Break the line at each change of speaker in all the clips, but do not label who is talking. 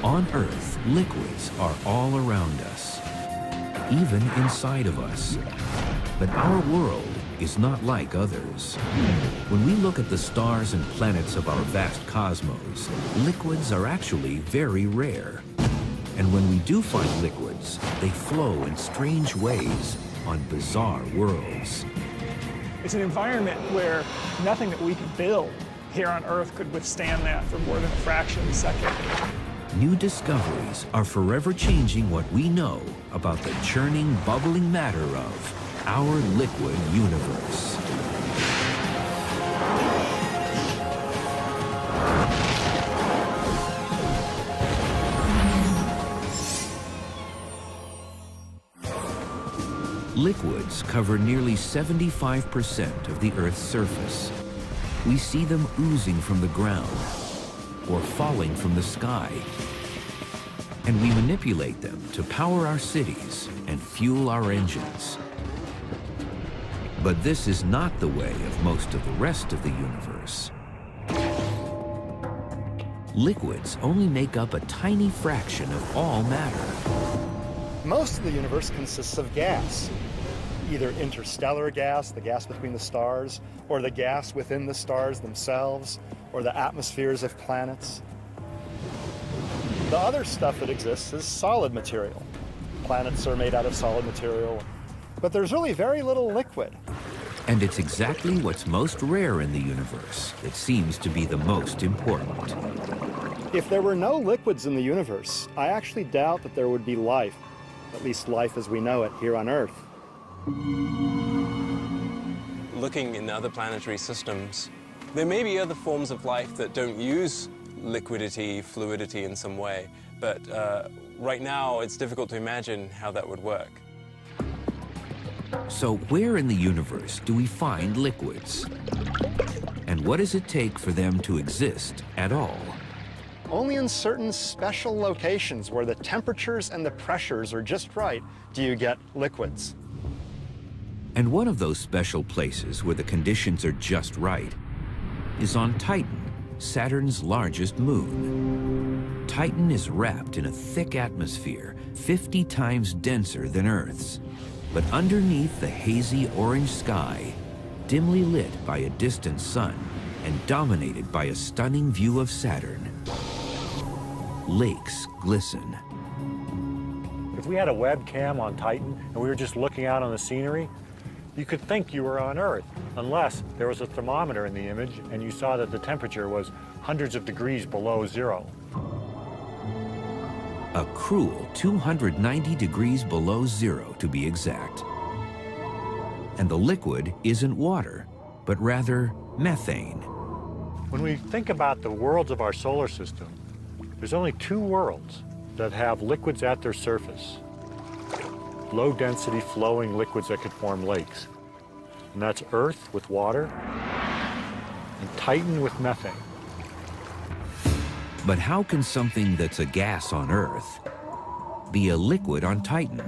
On Earth, liquids are all around us, even inside of us. But our world is not like others. When we look at the stars and planets of our vast cosmos, liquids are actually very rare. And when we do find liquids, they flow in strange ways on bizarre worlds.
It's an environment where nothing that we could build here on Earth could withstand that for more than a fraction of a second.
New discoveries are forever changing what we know about the churning, bubbling matter of our liquid universe. Liquids cover nearly 75% of the Earth's surface. We see them oozing from the ground or falling from the sky. And we manipulate them to power our cities and fuel our engines. But this is not the way of most of the rest of the universe. Liquids only make up a tiny fraction of all matter.
Most of the universe consists of gas, either interstellar gas, the gas between the stars, or the gas within the stars themselves, or the atmospheres of planets. The other stuff that exists is solid material. Planets are made out of solid material, but there's really very little liquid.
And it's exactly what's most rare in the universe that seems to be the most important.
If there were no liquids in the universe, I actually doubt that there would be life, at least life as we know it here on Earth.
Looking in other planetary systems, there may be other forms of life that don't use liquidity, fluidity in some way, but right now it's difficult to imagine how that would work.
So where in the universe do we find liquids? And what does it take for them to exist at all?
Only in certain special locations where the temperatures and the pressures are just right do you get liquids.
And one of those special places where the conditions are just right is on Titan, Saturn's largest moon. Titan is wrapped in a thick atmosphere 50 times denser than Earth's. But underneath the hazy orange sky, dimly lit by a distant sun and dominated by a stunning view of Saturn, lakes glisten.
If we had a webcam on Titan and we were just looking out on the scenery, you could think you were on Earth, unless there was a thermometer in the image and you saw that the temperature was hundreds of degrees below zero.
A cruel 290 degrees below zero, to be exact. And the liquid isn't water, but rather methane.
When we think about the worlds of our solar system, there's only two worlds that have liquids at their surface. Low-density flowing liquids that could form lakes. And that's Earth with water and Titan with methane.
But how can something that's a gas on Earth be a liquid on Titan?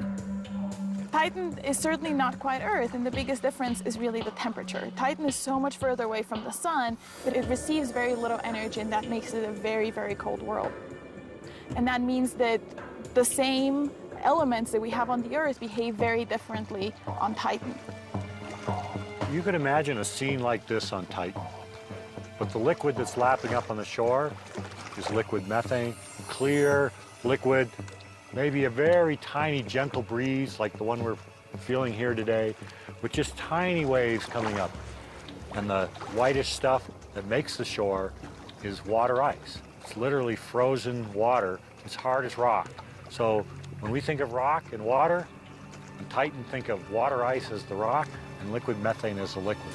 Titan is certainly not quite Earth, and the biggest difference is really the temperature. Titan is so much further away from the sun that it receives very little energy, and that makes it a very, very cold world. And that means that the same elements that we have on the Earth behave very differently on Titan.
You could imagine a scene like this on Titan. But the liquid that's lapping up on the shore is liquid methane, clear, liquid, maybe a very tiny, gentle breeze like the one we're feeling here today, with just tiny waves coming up. And the whitish stuff that makes the shore is water ice. It's literally frozen water. It's hard as rock. So when we think of rock and water, in Titan, think of water ice as the rock and liquid methane as the liquid.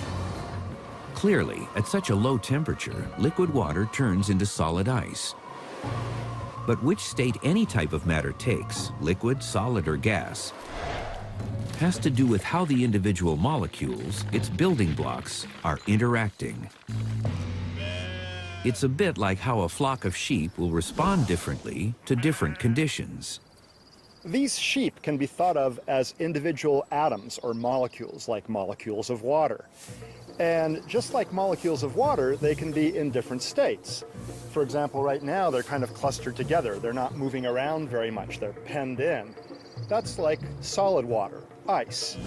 Clearly, at such a low temperature, liquid water turns into solid ice. But which state any type of matter takes, liquid, solid, or gas, has to do with how the individual molecules, its building blocks, are interacting. It's a bit like how a flock of sheep will respond differently to different conditions.
These sheep can be thought of as individual atoms or molecules, like molecules of water. And just like molecules of water, they can be in different states. For example, right now, they're kind of clustered together. They're not moving around very much. They're penned in. That's like solid water, ice.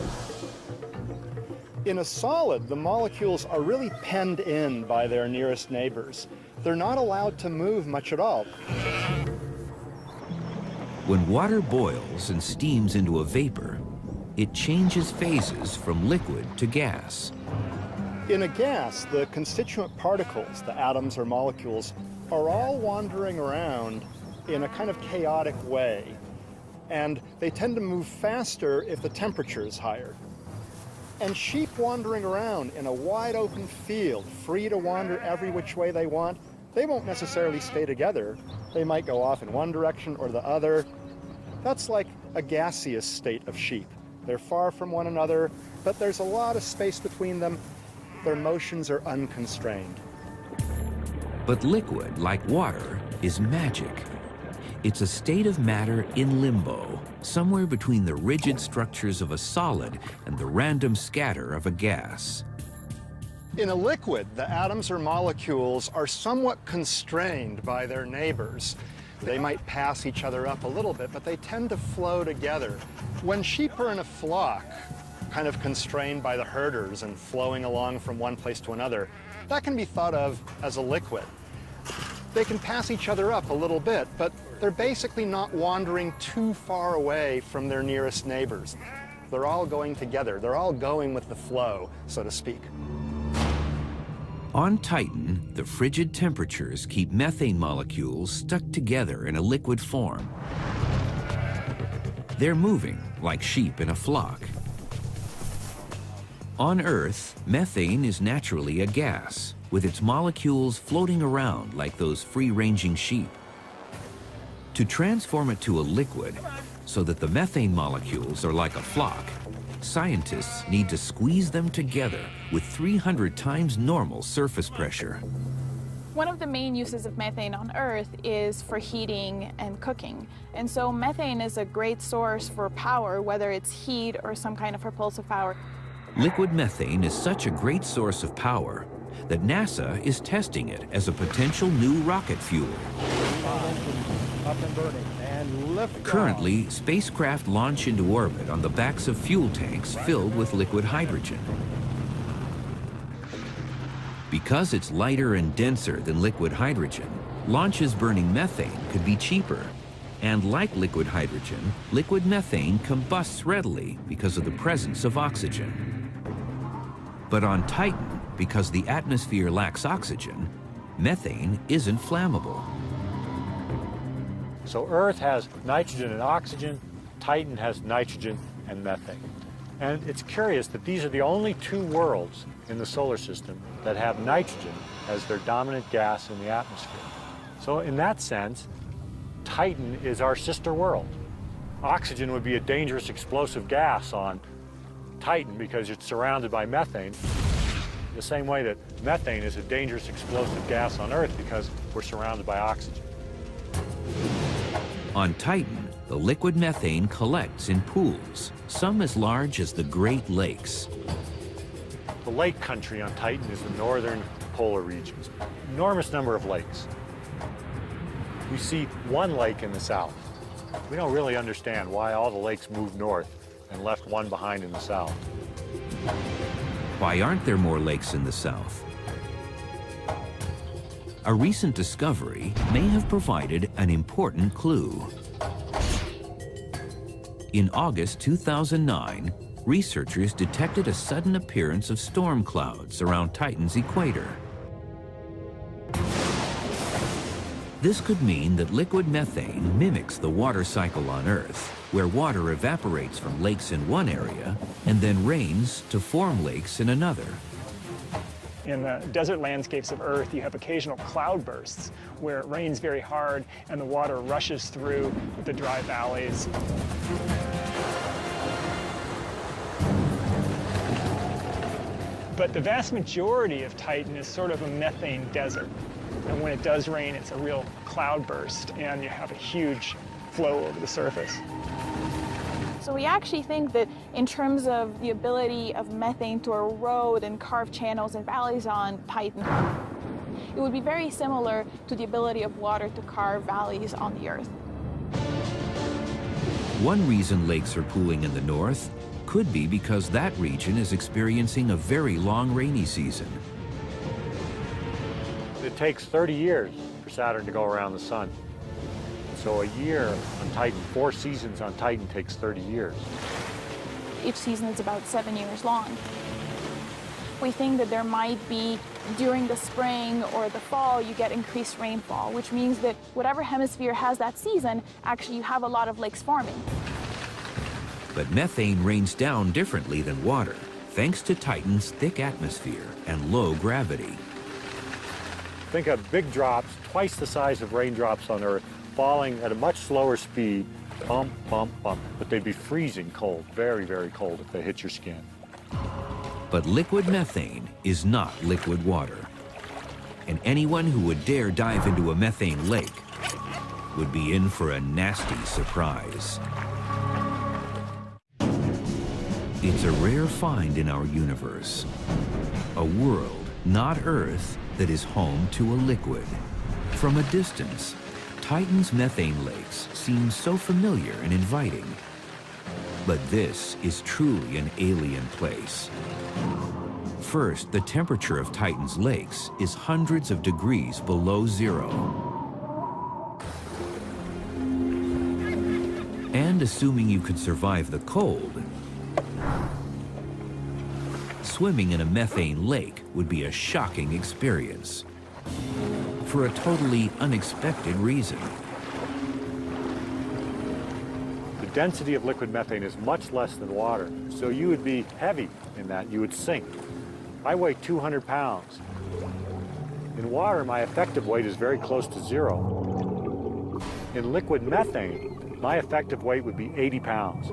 In a solid, the molecules are really penned in by their nearest neighbors. They're not allowed to move much at all.
When water boils and steams into a vapor, it changes phases from liquid to gas.
In a gas, the constituent particles, the atoms or molecules, are all wandering around in a kind of chaotic way. And they tend to move faster if the temperature is higher. And sheep wandering around in a wide open field, free to wander every which way they want, they won't necessarily stay together. They might go off in one direction or the other. That's like a gaseous state of sheep. They're far from one another, but there's a lot of space between them. Their motions are unconstrained.
But liquid, like water, is magic. It's a state of matter in limbo, somewhere between the rigid structures of a solid and the random scatter of a gas.
In a liquid, the atoms or molecules are somewhat constrained by their neighbors. They might pass each other up a little bit, but they tend to flow together. When sheep are in a flock, kind of constrained by the herders and flowing along from one place to another, that can be thought of as a liquid. They can pass each other up a little bit, but they're basically not wandering too far away from their nearest neighbors. They're all going together. They're all going with the flow, so to speak.
On Titan, the frigid temperatures keep methane molecules stuck together in a liquid form. They're moving like sheep in a flock. On Earth, methane is naturally a gas, with its molecules floating around like those free-ranging sheep. To transform it to a liquid, so that the methane molecules are like a flock, scientists need to squeeze them together with 300 times normal surface pressure.
One of the main uses of methane on Earth is for heating and cooking. And so methane is a great source for power, whether it's heat or some kind of propulsive power.
Liquid methane is such a great source of power that NASA is testing it as a potential new rocket fuel.
Up and burning, and lift
Currently, spacecraft launch into orbit on the backs of fuel tanks filled with liquid hydrogen. Because it's lighter and denser than liquid hydrogen, launches burning methane could be cheaper. And like liquid hydrogen, liquid methane combusts readily because of the presence of oxygen. But on Titan, because the atmosphere lacks oxygen, methane isn't flammable.
So Earth has nitrogen and oxygen, Titan has nitrogen and methane. And it's curious that these are the only two worlds in the solar system that have nitrogen as their dominant gas in the atmosphere. So in that sense, Titan is our sister world. Oxygen would be a dangerous explosive gas on Titan because it's surrounded by methane, the same way that methane is a dangerous explosive gas on Earth because we're surrounded by oxygen.
On Titan, the liquid methane collects in pools, some as large as the Great Lakes.
The lake country on Titan is the northern polar regions. Enormous number of lakes. We see one lake in the south. We don't really understand why all the lakes moved north and left one behind in the south.
Why aren't there more lakes in the south? A recent discovery may have provided an important clue. In August 2009, researchers detected a sudden appearance of storm clouds around Titan's equator. This could mean that liquid methane mimics the water cycle on Earth, where water evaporates from lakes in one area and then rains to form lakes in another.
In the desert landscapes of Earth, you have occasional cloudbursts where it rains very hard and the water rushes through the dry valleys. But the vast majority of Titan is sort of a methane desert. And when it does rain, it's a real cloudburst, and you have a huge flow over the surface.
So we actually think that in terms of the ability of methane to erode and carve channels and valleys on Titan, it would be very similar to the ability of water to carve valleys on the Earth.
One reason lakes are cooling in the north could be because that region is experiencing a very long rainy season.
It takes 30 years for Saturn to go around the sun. So a year on Titan, 4 seasons on Titan takes 30 years.
Each season is about 7 years long. We think that there might be, during the spring or the fall, you get increased rainfall, which means that whatever hemisphere has that season, actually you have a lot of lakes forming.
But methane rains down differently than water, thanks to Titan's thick atmosphere and low gravity.
Think of big drops, twice the size of raindrops on Earth, falling at a much slower speed, bump, bump, bump. But they'd be freezing cold, very, very cold if they hit your skin.
But liquid methane is not liquid water. And anyone who would dare dive into a methane lake would be in for a nasty surprise. It's a rare find in our universe. A world, not Earth, that is home to a liquid. From a distance, Titan's methane lakes seem so familiar and inviting. But this is truly an alien place. First, the temperature of Titan's lakes is hundreds of degrees below zero. And assuming you could survive the cold, swimming in a methane lake would be a shocking experience for a totally unexpected reason.
The density of liquid methane is much less than water, so you would be heavy in that, you would sink. I weigh 200 pounds. In water, my effective weight is very close to zero. In liquid methane, my effective weight would be 80 pounds.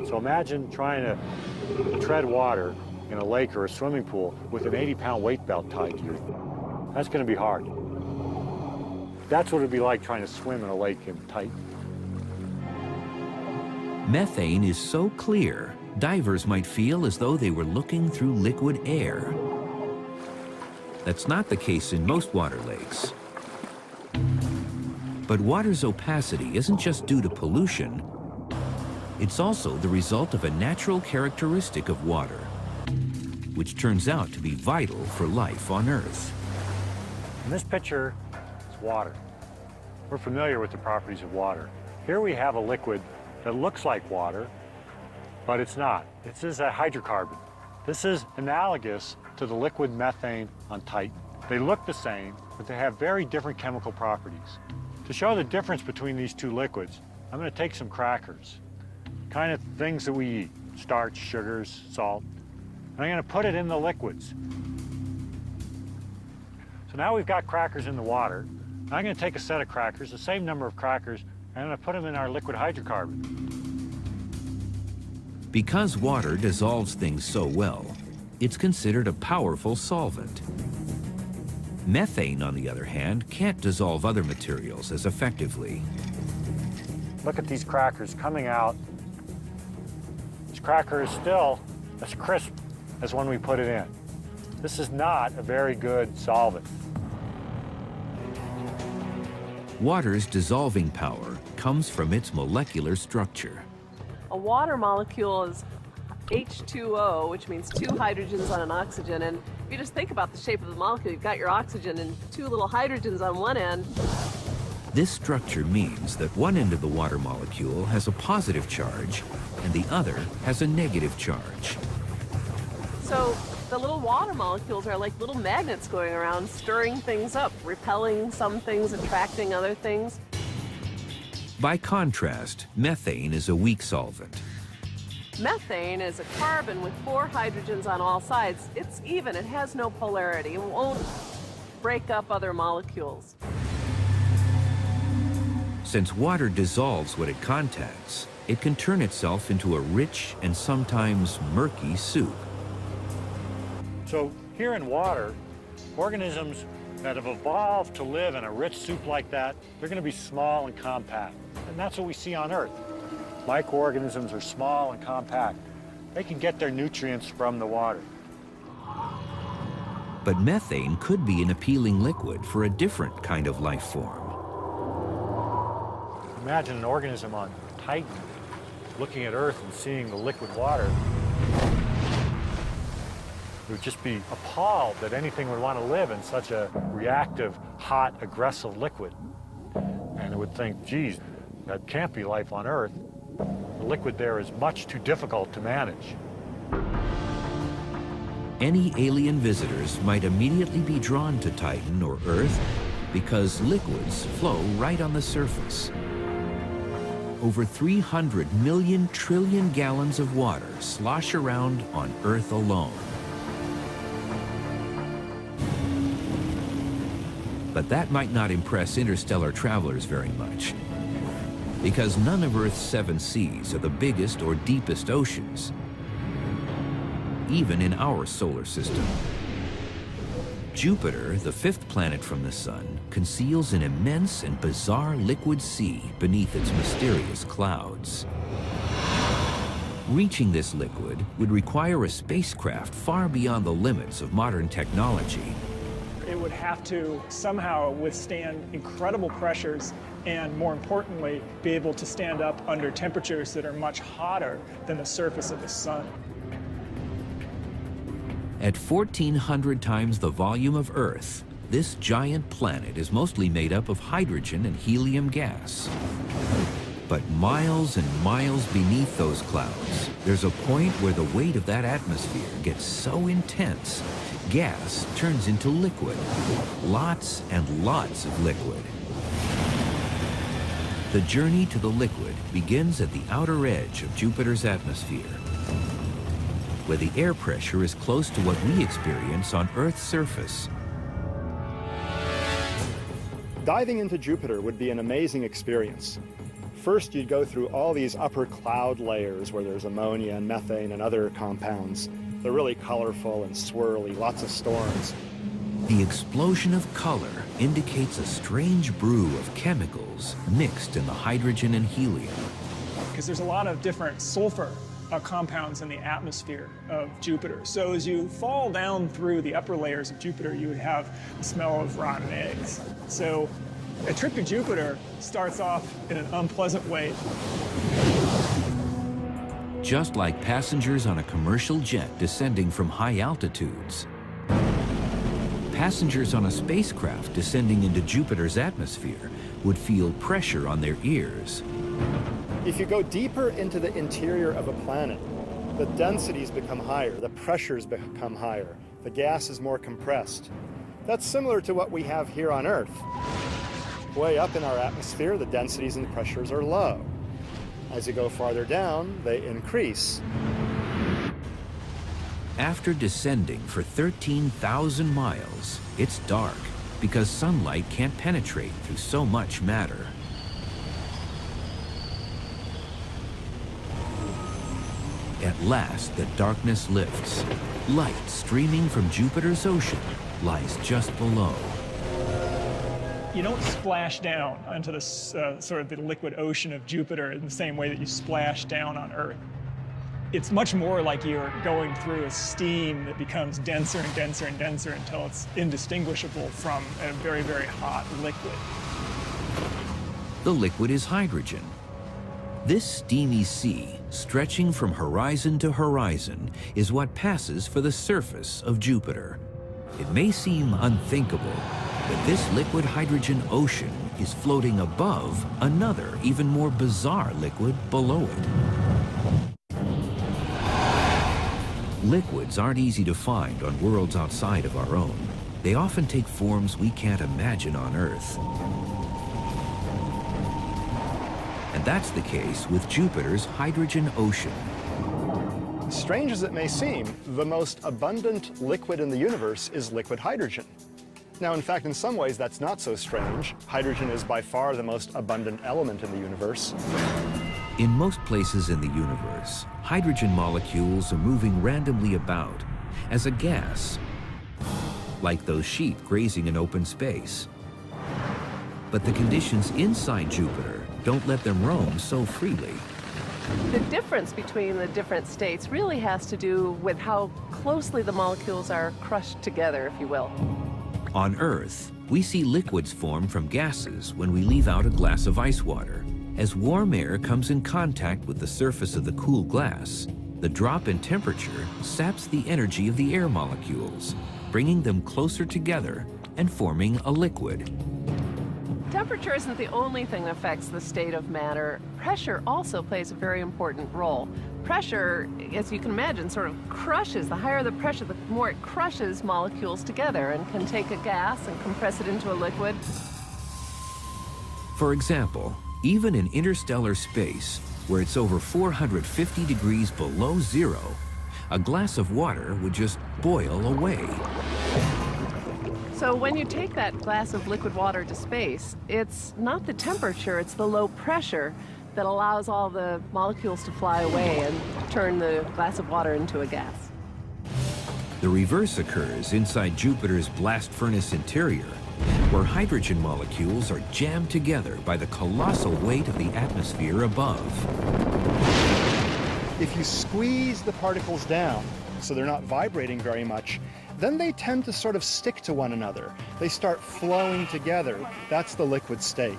So imagine trying to tread water in a lake or a swimming pool with an 80-pound weight belt tied to you. That's going to be hard. That's what it'd be like trying to swim in a lake in Titan.
Methane is so clear, divers might feel as though they were looking through liquid air. That's not the case in most water lakes. But water's opacity isn't just due to pollution. It's also the result of a natural characteristic of water, which turns out to be vital for life on Earth.
In this picture, it's water. We're familiar with the properties of water. Here we have a liquid that looks like water, but it's not. This is a hydrocarbon. This is analogous to the liquid methane on Titan. They look the same, but they have very different chemical properties. To show the difference between these two liquids, I'm going to take some crackers, kind of things that we eat, starch, sugars, salt, and I'm going to put it in the liquids. So now we've got crackers in the water. I'm going to take a set of crackers, the same number of crackers, and I'm going to put them in our liquid hydrocarbon.
Because water dissolves things so well, it's considered a powerful solvent. Methane, on the other hand, can't dissolve other materials as effectively.
Look at these crackers coming out. This cracker is still as crisp as when we put it in. This is not a very good solvent.
Water's dissolving power comes from its molecular structure.
A water molecule is H2O, which means 2 hydrogens on an oxygen. And if you just think about the shape of the molecule, you've got your oxygen and 2 little hydrogens on one end.
This structure means that one end of the water molecule has a positive charge and the other has a negative charge.
So the little water molecules are like little magnets going around, stirring things up, repelling some things, attracting other things.
By contrast, methane is a weak solvent.
Methane is a carbon with 4 hydrogens on all sides. It's even, it has no polarity. It won't break up other molecules.
Since water dissolves what it contacts, it can turn itself into a rich and sometimes murky soup.
So here in water, organisms that have evolved to live in a rich soup like that, they're going to be small and compact. And that's what we see on Earth. Microorganisms are small and compact. They can get their nutrients from the water.
But methane could be an appealing liquid for a different kind of life form.
Imagine an organism on Titan looking at Earth and seeing the liquid water. It would just be appalled that anything would want to live in such a reactive, hot, aggressive liquid. And it would think, geez, that can't be life on Earth. The liquid there is much too difficult to manage.
Any alien visitors might immediately be drawn to Titan or Earth because liquids flow right on the surface. Over 300 million trillion gallons of water slosh around on Earth alone. But that might not impress interstellar travelers very much, because none of Earth's 7 seas are the biggest or deepest oceans, even in our solar system. Jupiter, the 5th planet from the Sun, conceals an immense and bizarre liquid sea beneath its mysterious clouds. Reaching this liquid would require a spacecraft far beyond the limits of modern technology.
It would have to somehow withstand incredible pressures and, more importantly, be able to stand up under temperatures that are much hotter than the surface of the Sun.
At 1,400 times the volume of Earth, this giant planet is mostly made up of hydrogen and helium gas. But miles and miles beneath those clouds, there's a point where the weight of that atmosphere gets so intense, gas turns into liquid. Lots and lots of liquid. The journey to the liquid begins at the outer edge of Jupiter's atmosphere, where the air pressure is close to what we experience on Earth's surface.
Diving into Jupiter would be an amazing experience. First, you'd go through all these upper cloud layers where there's ammonia and methane and other compounds. They're really colorful and swirly, lots of storms.
The explosion of color indicates a strange brew of chemicals mixed in the hydrogen and helium.
Because there's a lot of different sulfur compounds in the atmosphere of Jupiter. So as you fall down through the upper layers of Jupiter, you would have the smell of rotten eggs. So a trip to Jupiter starts off in an unpleasant way.
Just like passengers on a commercial jet descending from high altitudes, passengers on a spacecraft descending into Jupiter's atmosphere would feel pressure on their ears.
If you go deeper into the interior of a planet, the densities become higher, the pressures become higher, the gas is more compressed. That's similar to what we have here on Earth. Way up in our atmosphere, the densities and pressures are low. As you go farther down, they increase.
After descending for 13,000 miles, it's dark because sunlight can't penetrate through so much matter. At last, the darkness lifts. Light streaming from Jupiter's ocean lies just below.
You don't splash down onto the sort of the liquid ocean of Jupiter in the same way that you splash down on Earth. It's much more like you're going through a steam that becomes denser and denser and denser until it's indistinguishable from a very, very hot liquid.
The liquid is hydrogen. This steamy sea, stretching from horizon to horizon, is what passes for the surface of Jupiter. It may seem unthinkable, but this liquid hydrogen ocean is floating above another, even more bizarre liquid below it. Liquids aren't easy to find on worlds outside of our own. They often take forms we can't imagine on Earth. And that's the case with Jupiter's hydrogen ocean.
Strange as it may seem, the most abundant liquid in the universe is liquid hydrogen. Now, in fact, in some ways, that's not so strange. Hydrogen is by far the most abundant element in the universe.
In most places in the universe, hydrogen molecules are moving randomly about as a gas. like those sheep grazing in open space. But the conditions inside Jupiter don't let them roam so freely.
The difference between the different states really has to do with how closely the molecules are crushed together, if you will.
On Earth, we see liquids form from gases when we leave out a glass of ice water. As warm air comes in contact with the surface of the cool glass, the drop in temperature saps the energy of the air molecules, bringing them closer together and forming a liquid.
Temperature isn't the only thing that affects the state of matter. Pressure also plays a very important role. Pressure, as you can imagine, sort of crushes. The higher the pressure, the more it crushes molecules together and can take a gas and compress it into a liquid.
For example, even in interstellar space, where it's over 450 degrees below zero, a glass of water would just boil away.
So when you take that glass of liquid water to space, it's not the temperature, it's the low pressure that allows all the molecules to fly away and turn the glass of water into a gas.
The reverse occurs inside Jupiter's blast furnace interior, where hydrogen molecules are jammed together by the colossal weight of the atmosphere above.
If you squeeze the particles down so they're not vibrating very much, then they tend to sort of stick to one another. They start flowing together. That's the liquid state.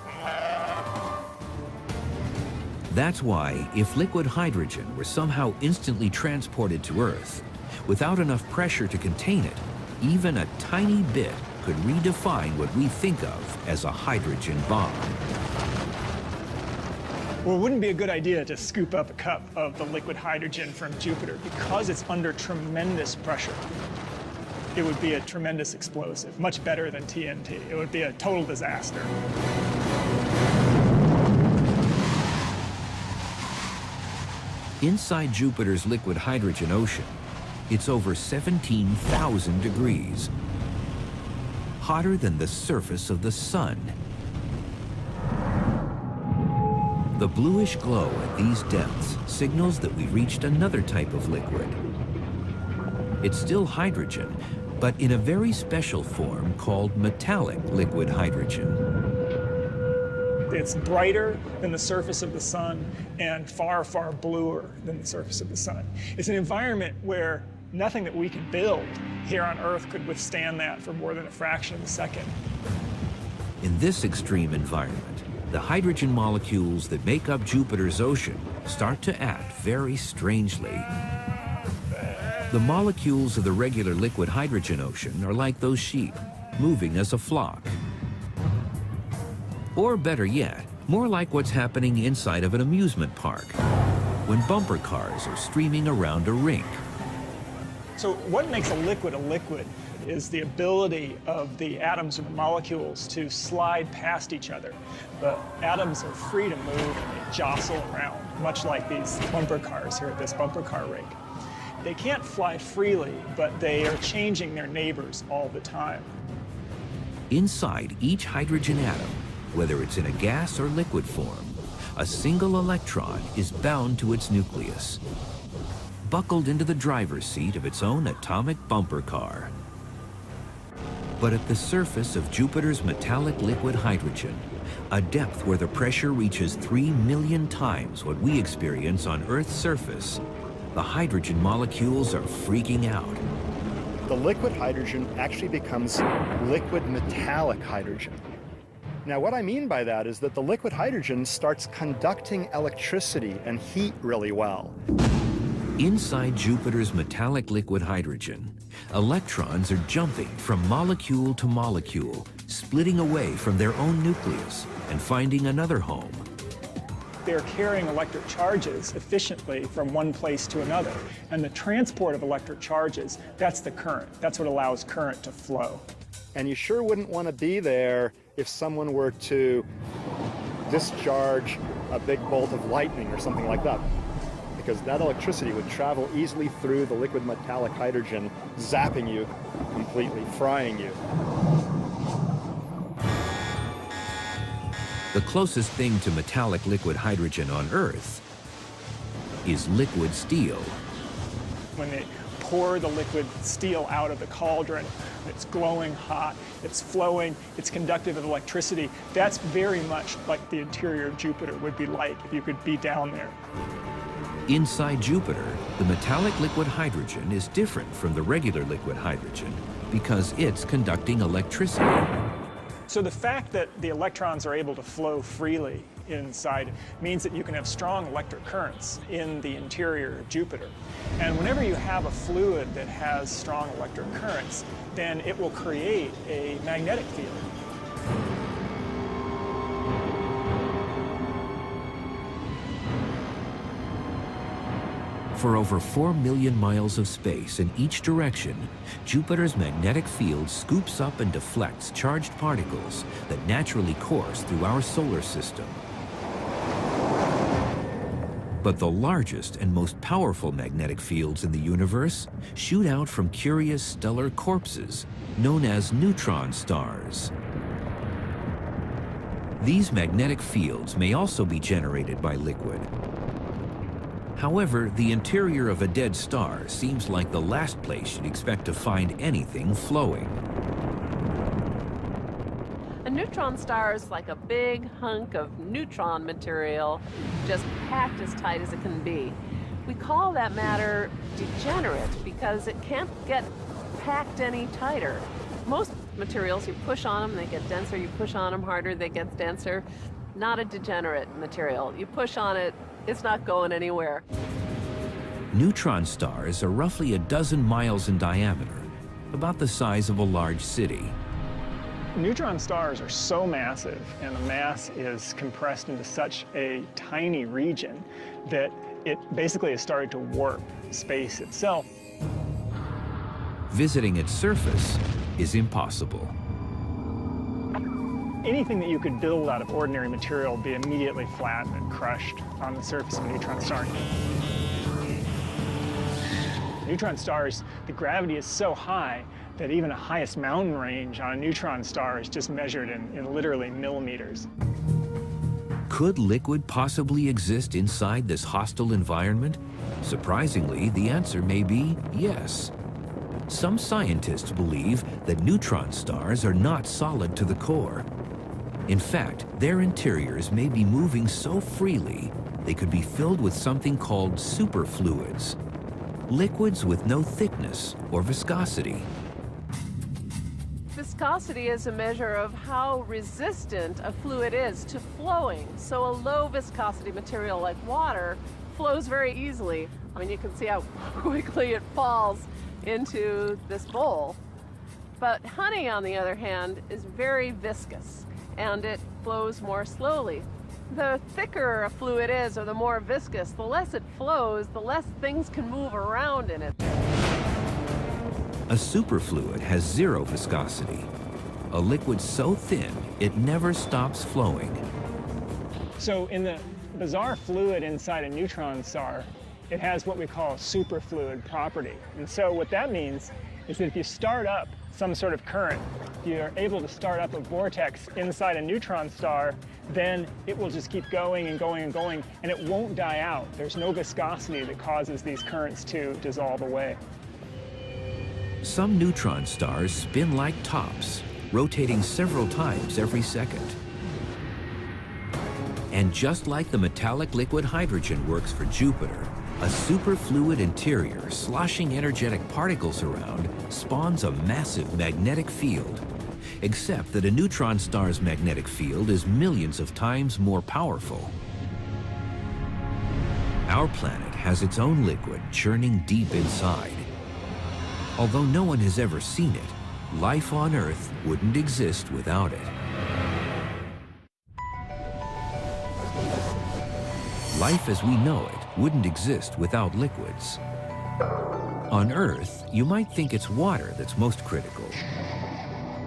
That's why, if liquid hydrogen were somehow instantly transported to Earth, without enough pressure to contain it, even a tiny bit could redefine what we think of as a hydrogen bomb.
Well, it wouldn't be a good idea to scoop up a cup of the liquid hydrogen from Jupiter because it's under tremendous pressure. It would be a tremendous explosive, much better than TNT. It would be a total disaster.
Inside Jupiter's liquid hydrogen ocean, it's over 17,000 degrees, hotter than the surface of the sun. The bluish glow at these depths signals that we've reached another type of liquid. It's still hydrogen, but in a very special form called metallic liquid hydrogen.
It's brighter than the surface of the sun and far, far bluer than the surface of the sun. It's an environment where nothing that we can build here on Earth could withstand that for more than a fraction of a second.
In this extreme environment, the hydrogen molecules that make up Jupiter's ocean start to act very strangely. The molecules of the regular liquid hydrogen ocean are like those sheep, moving as a flock. Or better yet, more like what's happening inside of an amusement park, when bumper cars are streaming around a rink.
So what makes a liquid is the ability of the atoms or the molecules to slide past each other. The atoms are free to move and they jostle around, much like these bumper cars here at this bumper car rink. They can't fly freely, but they are changing their neighbors all the time.
Inside each hydrogen atom, whether it's in a gas or liquid form, a single electron is bound to its nucleus, buckled into the driver's seat of its own atomic bumper car. But at the surface of Jupiter's metallic liquid hydrogen, a depth where the pressure reaches 3 million times what we experience on Earth's surface, the hydrogen molecules are freaking out.
The liquid hydrogen actually becomes liquid metallic hydrogen. Now, what I mean by that is that the liquid hydrogen starts conducting electricity and heat really well.
Inside Jupiter's metallic liquid hydrogen, electrons are jumping from molecule to molecule, splitting away from their own nucleus and finding another home.
They're carrying electric charges efficiently from one place to another. And the transport of electric charges, that's the current. That's what allows current to flow.
And you sure wouldn't want to be there if someone were to discharge a big bolt of lightning or something like that, because that electricity would travel easily through the liquid metallic hydrogen, zapping you completely, frying you.
The closest thing to metallic liquid hydrogen on Earth is liquid steel.
When they pour the liquid steel out of the cauldron, It's glowing hot, it's flowing, it's conductive of electricity. That's very much like the interior of Jupiter would be like if you could be down there.
Inside Jupiter, the metallic liquid hydrogen is different from the regular liquid hydrogen because it's conducting electricity.
So the fact that the electrons are able to flow freely inside means that you can have strong electric currents in the interior of Jupiter. And whenever you have a fluid that has strong electric currents, then it will create a magnetic field.
For over 4 million miles of space in each direction, Jupiter's magnetic field scoops up and deflects charged particles that naturally course through our solar system. But the largest and most powerful magnetic fields in the universe shoot out from curious stellar corpses known as neutron stars. These magnetic fields may also be generated by liquid. However, the interior of a dead star seems like the last place you'd expect to find anything flowing.
A neutron star is like a big hunk of neutron material, just packed as tight as it can be. We call that matter degenerate because it can't get packed any tighter. Most materials, you push on them, they get denser. You push on them harder, they get denser. Not a degenerate material. You push on it, it's not going anywhere.
Neutron stars are roughly a dozen miles in diameter, about the size of a large city.
Neutron stars are so massive, and the mass is compressed into such a tiny region that it basically has started to warp space itself.
Visiting its surface is impossible.
Anything that you could build out of ordinary material would be immediately flattened and crushed on the surface of a neutron star. Neutron stars, the gravity is so high that even the highest mountain range on a neutron star is just measured in literally millimeters.
Could liquid possibly exist inside this hostile environment? Surprisingly, the answer may be yes. Some scientists believe that neutron stars are not solid to the core. In fact, their interiors may be moving so freely they could be filled with something called superfluids, liquids with no thickness or viscosity.
Viscosity is a measure of how resistant a fluid is to flowing. So a low viscosity material like water flows very easily. I mean, you can see how quickly it falls into this bowl. But honey, on the other hand, is very viscous, and it flows more slowly. The thicker a fluid is, or the more viscous, the less it flows, the less things can move around in it.
A superfluid has zero viscosity, a liquid so thin it never stops flowing.
So in the bizarre fluid inside a neutron star, it has what we call a superfluid property. And so what that means is that if you start up some sort of current, you're able to start up a vortex inside a neutron star, then it will just keep going and going and going, and it won't die out. There's no viscosity that causes these currents to dissolve away.
Some neutron stars spin like tops, rotating several times every second. And just like the metallic liquid hydrogen works for Jupiter, a superfluid interior sloshing energetic particles around spawns a massive magnetic field, except that a neutron star's magnetic field is millions of times more powerful. Our planet has its own liquid churning deep inside. Although no one has ever seen it, life on Earth wouldn't exist without it. Life as we know it wouldn't exist without liquids. On Earth, you might think it's water that's most critical.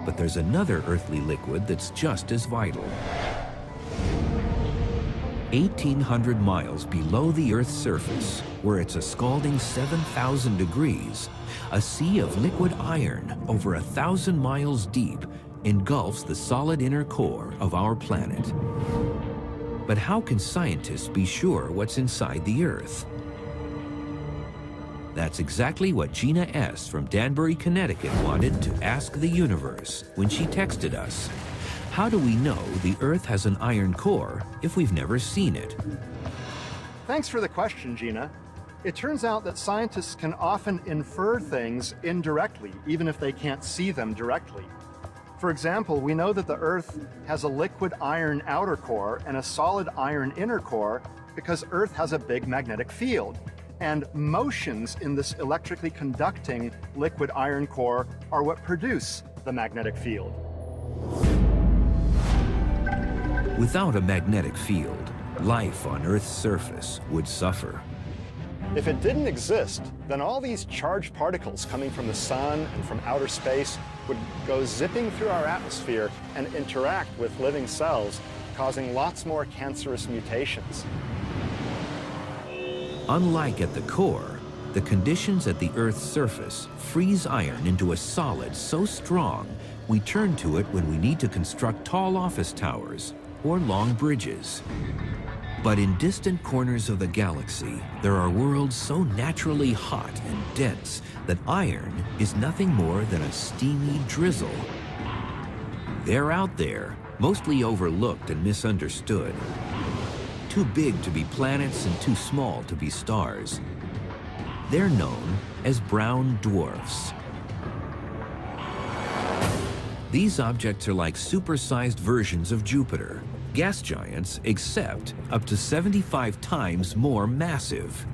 But there's another earthly liquid that's just as vital. 1,800 miles below the Earth's surface, where it's a scalding 7,000 degrees, a sea of liquid iron over 1,000 miles deep engulfs the solid inner core of our planet. But how can scientists be sure what's inside the Earth? That's exactly what Gina S. from Danbury, Connecticut wanted to ask the universe when she texted us. How do we know the Earth has an iron core if we've never seen it?
Thanks for the question, Gina. It turns out that scientists can often infer things indirectly, even if they can't see them directly. For example, we know that the Earth has a liquid iron outer core and a solid iron inner core because Earth has a big magnetic field. And motions in this electrically conducting liquid iron core are what produce the magnetic field.
Without a magnetic field, life on Earth's surface would suffer.
If it didn't exist, then all these charged particles coming from the sun and from outer space would go zipping through our atmosphere and interact with living cells, causing lots more cancerous mutations.
Unlike at the core, the conditions at the Earth's surface freeze iron into a solid so strong we turn to it when we need to construct tall office towers or long bridges. But in distant corners of the galaxy, there are worlds so naturally hot and dense that iron is nothing more than a steamy drizzle. They're out there, mostly overlooked and misunderstood. Too big to be planets and too small to be stars. They're known as brown dwarfs. These objects are like supersized versions of Jupiter, gas giants, except up to 75 times more massive.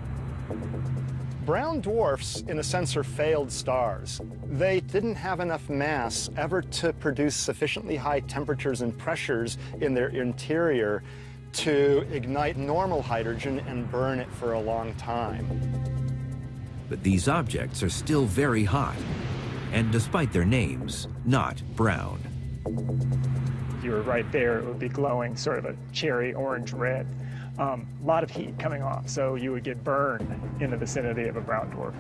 Brown dwarfs, in a sense, are failed stars. They didn't have enough mass ever to produce sufficiently high temperatures and pressures in their interior to ignite normal hydrogen and burn it for a long time.
But these objects are still very hot, and despite their names, not brown.
If you were right there, it would be glowing sort of a cherry orange red. A lot of heat coming off, so you would get burned in the vicinity of a brown dwarf.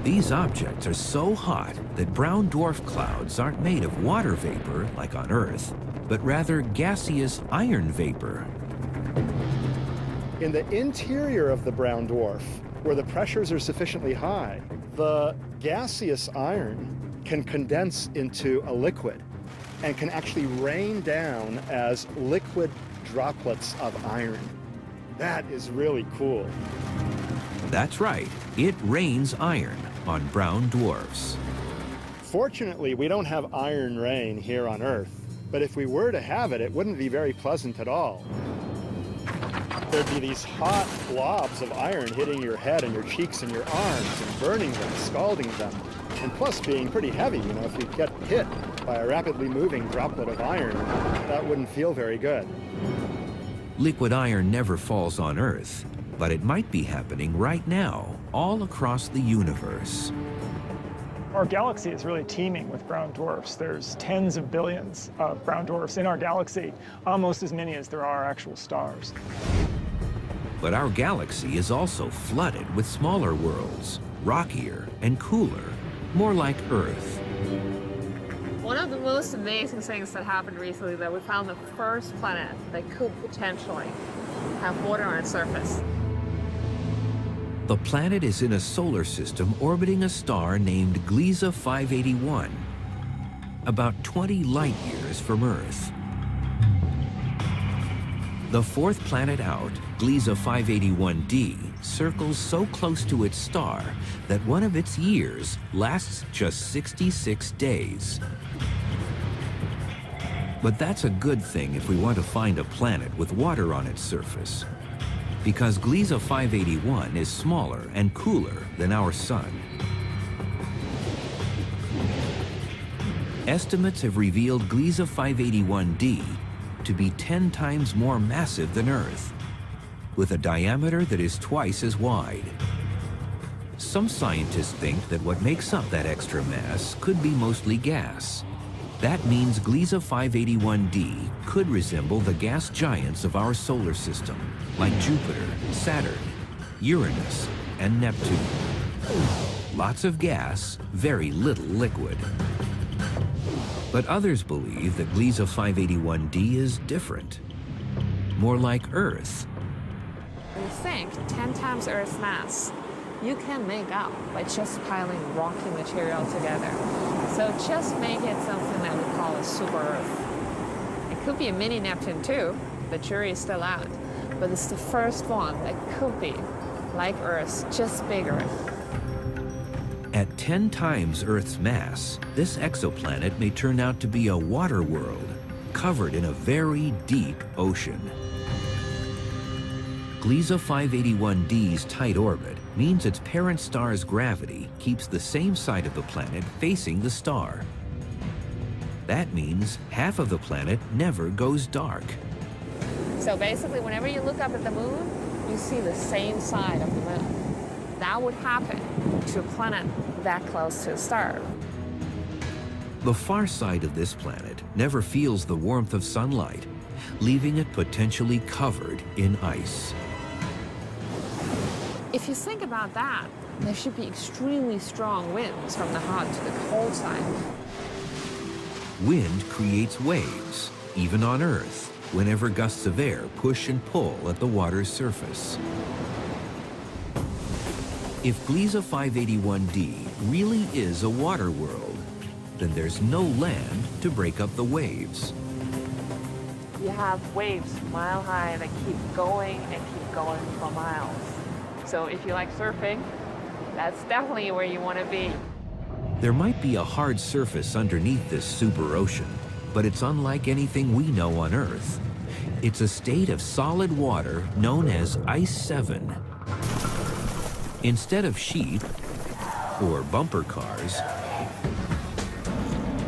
These objects are so hot that brown dwarf clouds aren't made of water vapor like on Earth, but rather gaseous iron vapor.
In the interior of the brown dwarf, where the pressures are sufficiently high, the gaseous iron can condense into a liquid and can actually rain down as liquid droplets of iron. That is really cool.
That's right, it rains iron on brown dwarfs.
Fortunately, we don't have iron rain here on Earth, but if we were to have it, it wouldn't be very pleasant at all. There'd be these hot blobs of iron hitting your head and your cheeks and your arms and burning them, scalding them, and plus being pretty heavy. You know, if you get hit by a rapidly moving droplet of iron, that wouldn't feel very good.
Liquid iron never falls on Earth, but it might be happening right now, all across the universe.
Our galaxy is really teeming with brown dwarfs. There's tens of billions of brown dwarfs in our galaxy, almost as many as there are actual stars.
But our galaxy is also flooded with smaller worlds, rockier and cooler, more like Earth.
One of the most amazing things that happened recently, that we found the first planet that could potentially have water on its surface.
The planet is in a solar system orbiting a star named Gliese 581, about 20 light years from Earth. The fourth planet out, Gliese 581d, circles so close to its star that one of its years lasts just 66 days. But that's a good thing if we want to find a planet with water on its surface, because Gliese 581 is smaller and cooler than our sun. Estimates have revealed Gliese 581d to be 10 times more massive than Earth, with a diameter that is twice as wide. Some scientists think that what makes up that extra mass could be mostly gas. That means Gliese 581d could resemble the gas giants of our solar system, like Jupiter, Saturn, Uranus, and Neptune. Lots of gas, very little liquid. But others believe that Gliese 581d is different, more like Earth.
We think 10 times Earth's mass.
you can make out by just piling rocky material together. So just make it something that we call a super Earth. It could be a mini Neptune too. The jury is still out. But it's the first one that could be like Earth, just bigger.
At 10 times Earth's mass, this exoplanet may turn out to be a water world covered in a very deep ocean. Gliese 581D's tight orbit means its parent star's gravity keeps the same side of the planet facing the star. That means half of the planet never goes dark.
So basically, whenever you look up at the moon, you see the same side of the moon. That would happen to a planet that close to a star.
The far side of this planet never feels the warmth of sunlight, leaving it potentially covered in ice.
If you think about that, there should be extremely strong winds from the hot to the cold side.
Wind creates waves, even on Earth, whenever gusts of air push and pull at the water's surface. If Gliese 581D really is a water world, then there's no land to break up the waves.
You have waves mile high that keep going and keep going for miles. So if you like surfing, that's definitely where you want to be.
There might be a hard surface underneath this super ocean, but it's unlike anything we know on Earth. It's a state of solid water known as Ice 7. Instead of sheep or bumper cars,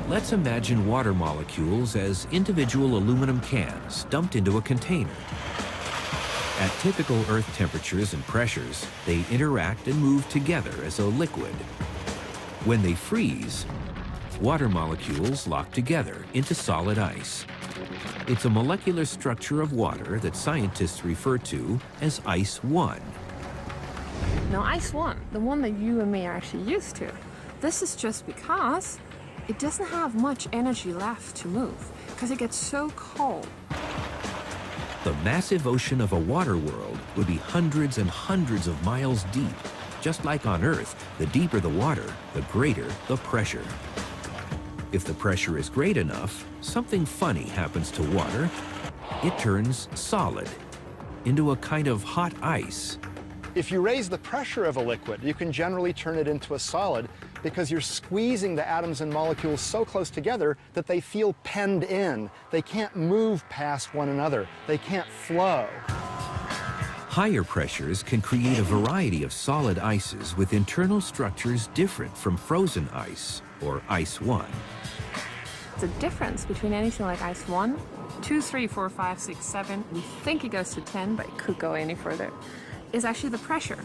let's imagine water molecules as individual aluminum cans dumped into a container. At typical Earth temperatures and pressures, they interact and move together as a liquid. When they freeze, water molecules lock together into solid ice. It's a molecular structure of water that scientists refer to as Ice 1.
Now, Ice 1, the one that you and me are actually used to, this is just because it doesn't have much energy left to move, because it gets so cold.
The massive ocean of a water world would be hundreds and hundreds of miles deep. Just like on Earth, the deeper the water, the greater the pressure. If the pressure is great enough, something funny happens to water. It turns solid, into a kind of hot ice.
If you raise the pressure of a liquid, you can generally turn it into a solid because you're squeezing the atoms and molecules so close together that they feel penned in. They can't move past one another. They can't flow.
Higher pressures can create a variety of solid ices with internal structures different from frozen ice, or Ice 1.
The difference between anything like Ice 1, 2, 3, 4, 5, 6, 7, we think it goes to 10, but it could go any further, is actually the pressure.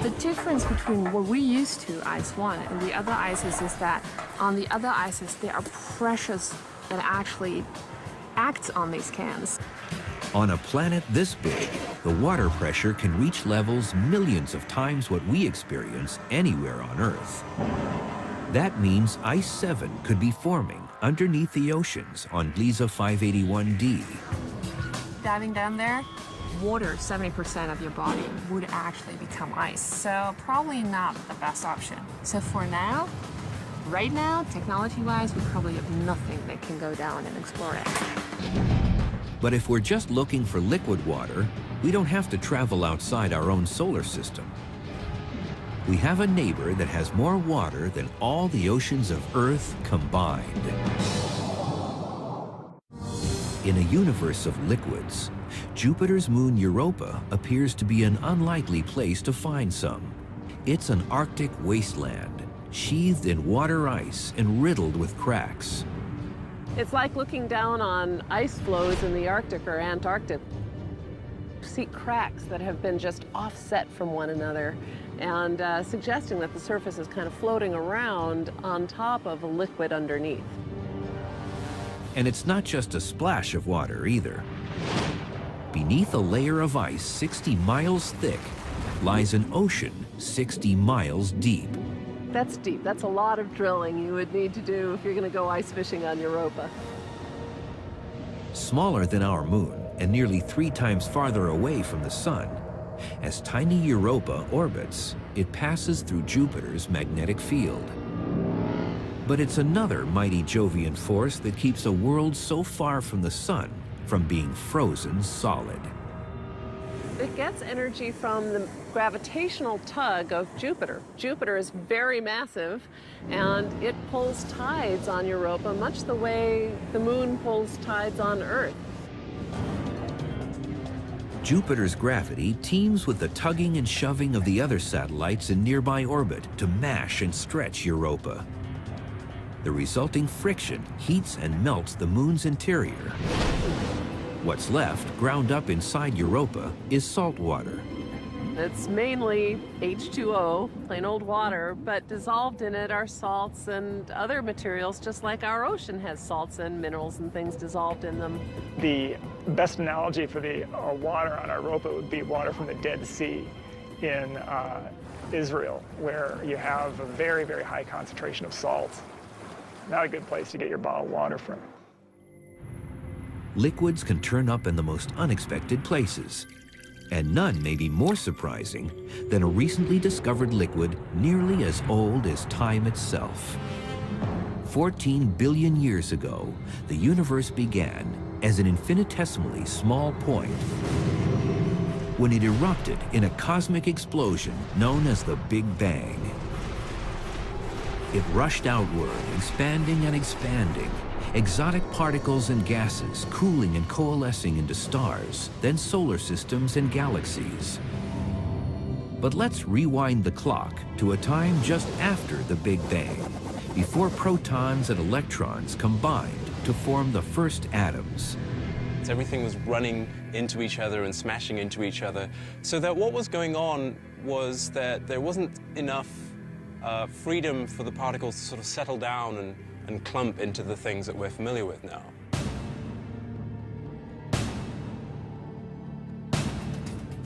The difference between what we used to, Ice 1, and the other ices is that on the other ices, there are pressures that actually act on these cans.
On a planet this big, the water pressure can reach levels millions of times what we experience anywhere on Earth. That means Ice 7 could be forming underneath the oceans on Gliese 581D.
Diving down there, water, 70% of your body would actually become ice. So probably not the best option. So for now, right now, technology-wise, we probably have nothing that can go down and explore it.
But if we're just looking for liquid water, we don't have to travel outside our own solar system. We have a neighbor that has more water than all the oceans of Earth combined. In a universe of liquids, Jupiter's moon Europa appears to be an unlikely place to find some. It's an Arctic wasteland, sheathed in water ice and riddled with cracks.
It's like looking down on ice floes in the Arctic or Antarctic. See cracks that have been just offset from one another and suggesting that the surface is kind of floating around on top of a liquid underneath.
And it's not just a splash of water either. Beneath a layer of ice 60 miles thick lies an ocean 60 miles deep.
That's deep. That's a lot of drilling you would need to do if you're going to go ice fishing on Europa.
Smaller than our moon and nearly 3 times farther away from the sun, As tiny Europa orbits, it passes through Jupiter's magnetic field. But it's another mighty Jovian force that keeps a world so far from the sun from being frozen solid.
It gets energy from the gravitational tug of Jupiter. Jupiter is very massive, and it pulls tides on Europa much the way the moon pulls tides on Earth.
Jupiter's gravity teams with the tugging and shoving of the other satellites in nearby orbit to mash and stretch Europa. The resulting friction heats and melts the moon's interior. What's left, ground up inside Europa, is salt water.
It's mainly H2O, plain old water, but dissolved in it are salts and other materials, just like our ocean has salts and minerals and things dissolved in them.
The best analogy for the water on Europa would be water from the Dead Sea in Israel, where you have a very, very high concentration of salt. Not a good place to get your bottled water from.
Liquids can turn up in the most unexpected places, and none may be more surprising than a recently discovered liquid nearly as old as time itself. 14 billion years ago, the universe began as an infinitesimally small point when it erupted in a cosmic explosion known as the Big Bang. It rushed outward, expanding and expanding, exotic particles and gases cooling and coalescing into stars, then solar systems and galaxies. But let's rewind the clock to a time just after the Big Bang, before protons and electrons combined to form the first atoms.
Everything was running into each other and smashing into each other, so that what was going on was that there wasn't enough freedom for the particles to sort of settle down and clump into the things that we're familiar with now.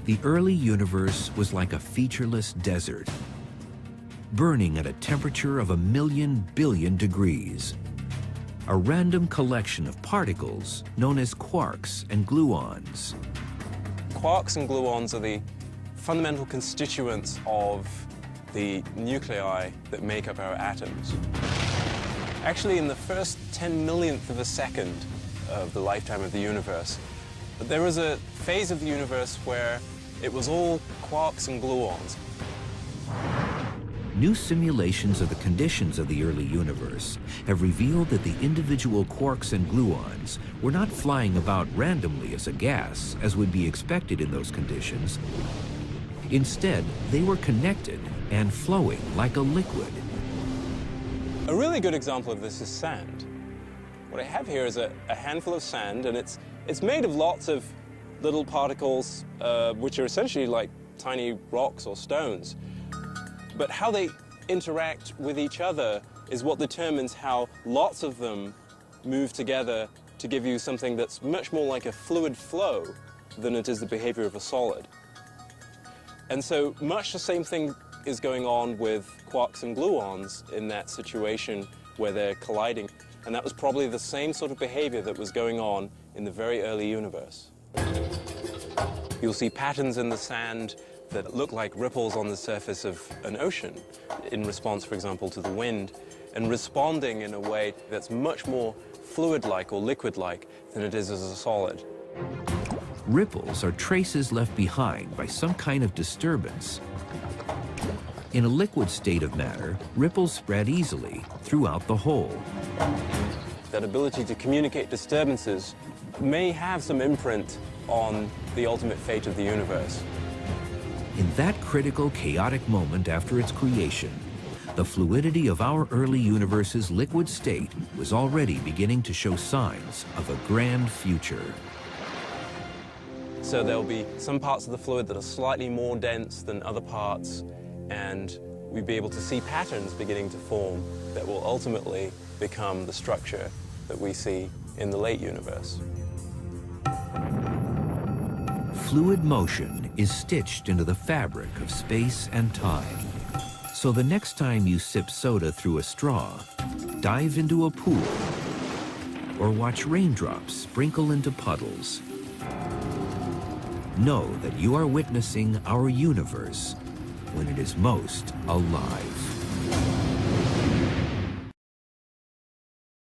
The early universe was like a featureless desert, burning at a temperature of 1,000,000 billion degrees. A random collection of particles known as quarks and gluons.
Quarks and gluons are the fundamental constituents of the nuclei that make up our atoms. Actually, in the first 10 millionth of a second of the lifetime of the universe, there was a phase of the universe where it was all quarks and gluons.
New simulations of the conditions of the early universe have revealed that the individual quarks and gluons were not flying about randomly as a gas, as would be expected in those conditions. Instead, they were connected and flowing like a liquid.
A really good example of this is sand. What I have here is a handful of sand, and it's made of lots of little particles, which are essentially like tiny rocks or stones. But how they interact with each other is what determines how lots of them move together to give you something that's much more like a fluid flow than it is the behavior of a solid. And so much the same thing is going on with quarks and gluons in that situation where they're colliding. And that was probably the same sort of behavior that was going on in the very early universe. You'll see patterns in the sand that look like ripples on the surface of an ocean in response, for example, to the wind, and responding in a way that's much more fluid-like or liquid-like than it is as a solid.
Ripples are traces left behind by some kind of disturbance. In a liquid state of matter, ripples spread easily throughout the whole.
That ability to communicate disturbances may have some imprint on the ultimate fate of the universe.
In that critical, chaotic moment after its creation, the fluidity of our early universe's liquid state was already beginning to show signs of a grand future.
So there'll be some parts of the fluid that are slightly more dense than other parts, and we'll be able to see patterns beginning to form that will ultimately become the structure that we see in the late universe.
Fluid motion is stitched into the fabric of space and time. So the next time you sip soda through a straw, dive into a pool, or watch raindrops sprinkle into puddles, know that you are witnessing our universe when it is most alive.